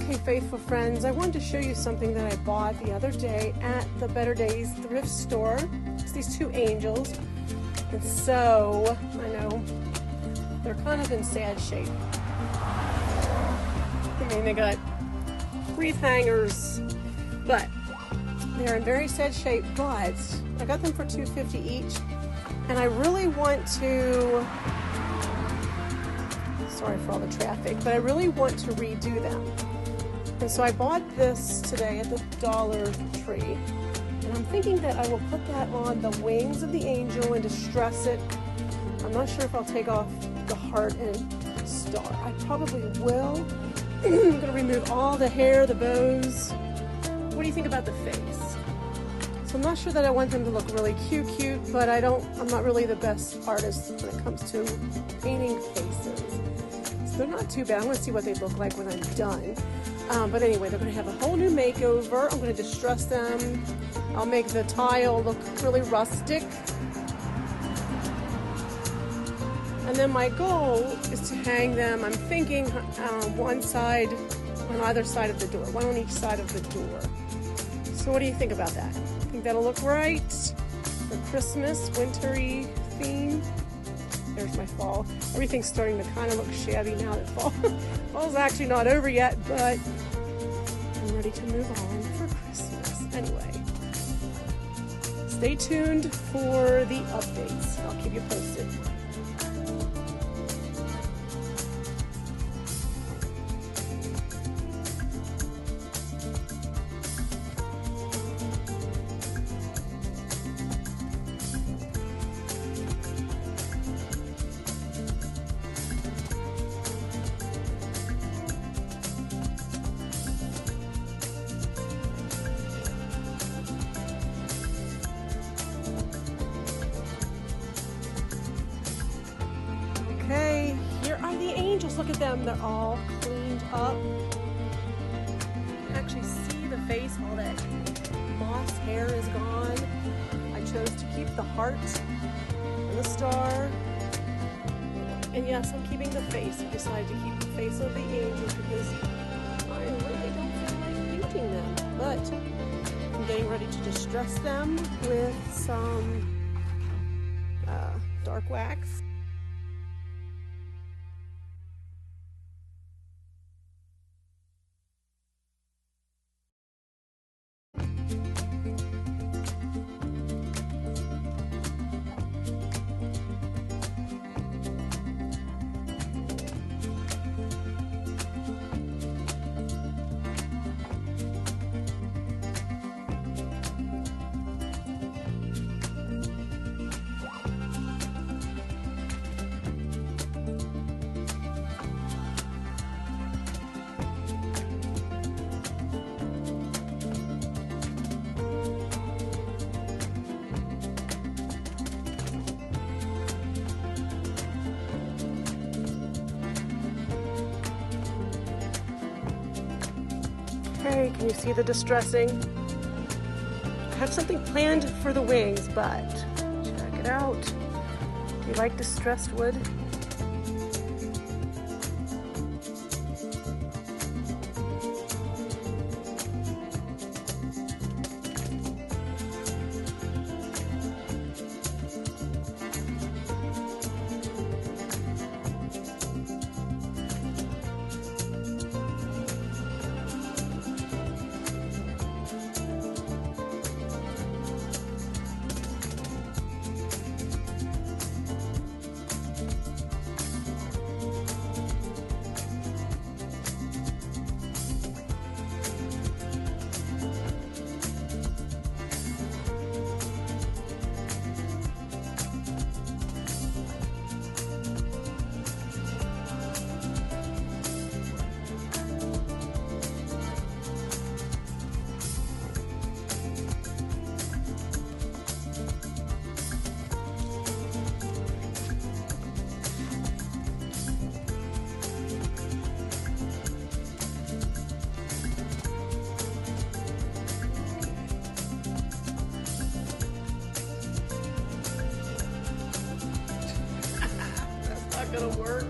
Okay, faithful friends, I wanted to show you something that I bought the other day at the Better Days thrift store. It's these two angels. And so, I know, they're kind of in sad shape. I mean, they got wreath hangers, but they're in very sad shape. But I got them for $2.50 each, and I really want to, sorry for all the traffic, but I really want to redo them. And so I bought this today at the Dollar Tree, and I'm thinking that I will put that on the wings of the angel and distress it. I'm not sure if I'll take off the heart and star. I probably will. I'm going to remove all the hair, the bows. What do you think about the face? So I'm not sure that I want them to look really cute, but I'm not really the best artist when it comes to painting faces. So they're not too bad. I want to see what they look like when I'm done. But anyway, they're going to have a whole new makeover. I'm going to distress them. I'll make the tile look really rustic. And then my goal is to hang them, I'm thinking one side on either side of the door, one on each side of the door. So what do you think about that? Think that'll look right? For Christmas, wintry theme. There's my fall. Everything's starting to kind of look shabby now that fall's actually not over yet, but I'm ready to move on for Christmas. Anyway, stay tuned for the updates. I'll keep you posted. Okay, here are the angels. Look at them. They're all cleaned up. You can actually see the face. All that moss hair is gone. I chose to keep the heart and the star. And yes, I'm keeping the face. I decided to keep the face of the angels because I really don't feel like painting them. But I'm getting ready to distress them with some dark wax. Okay, can you see the distressing? I have something planned for the wings, but check it out. Do you like distressed wood? Gonna work.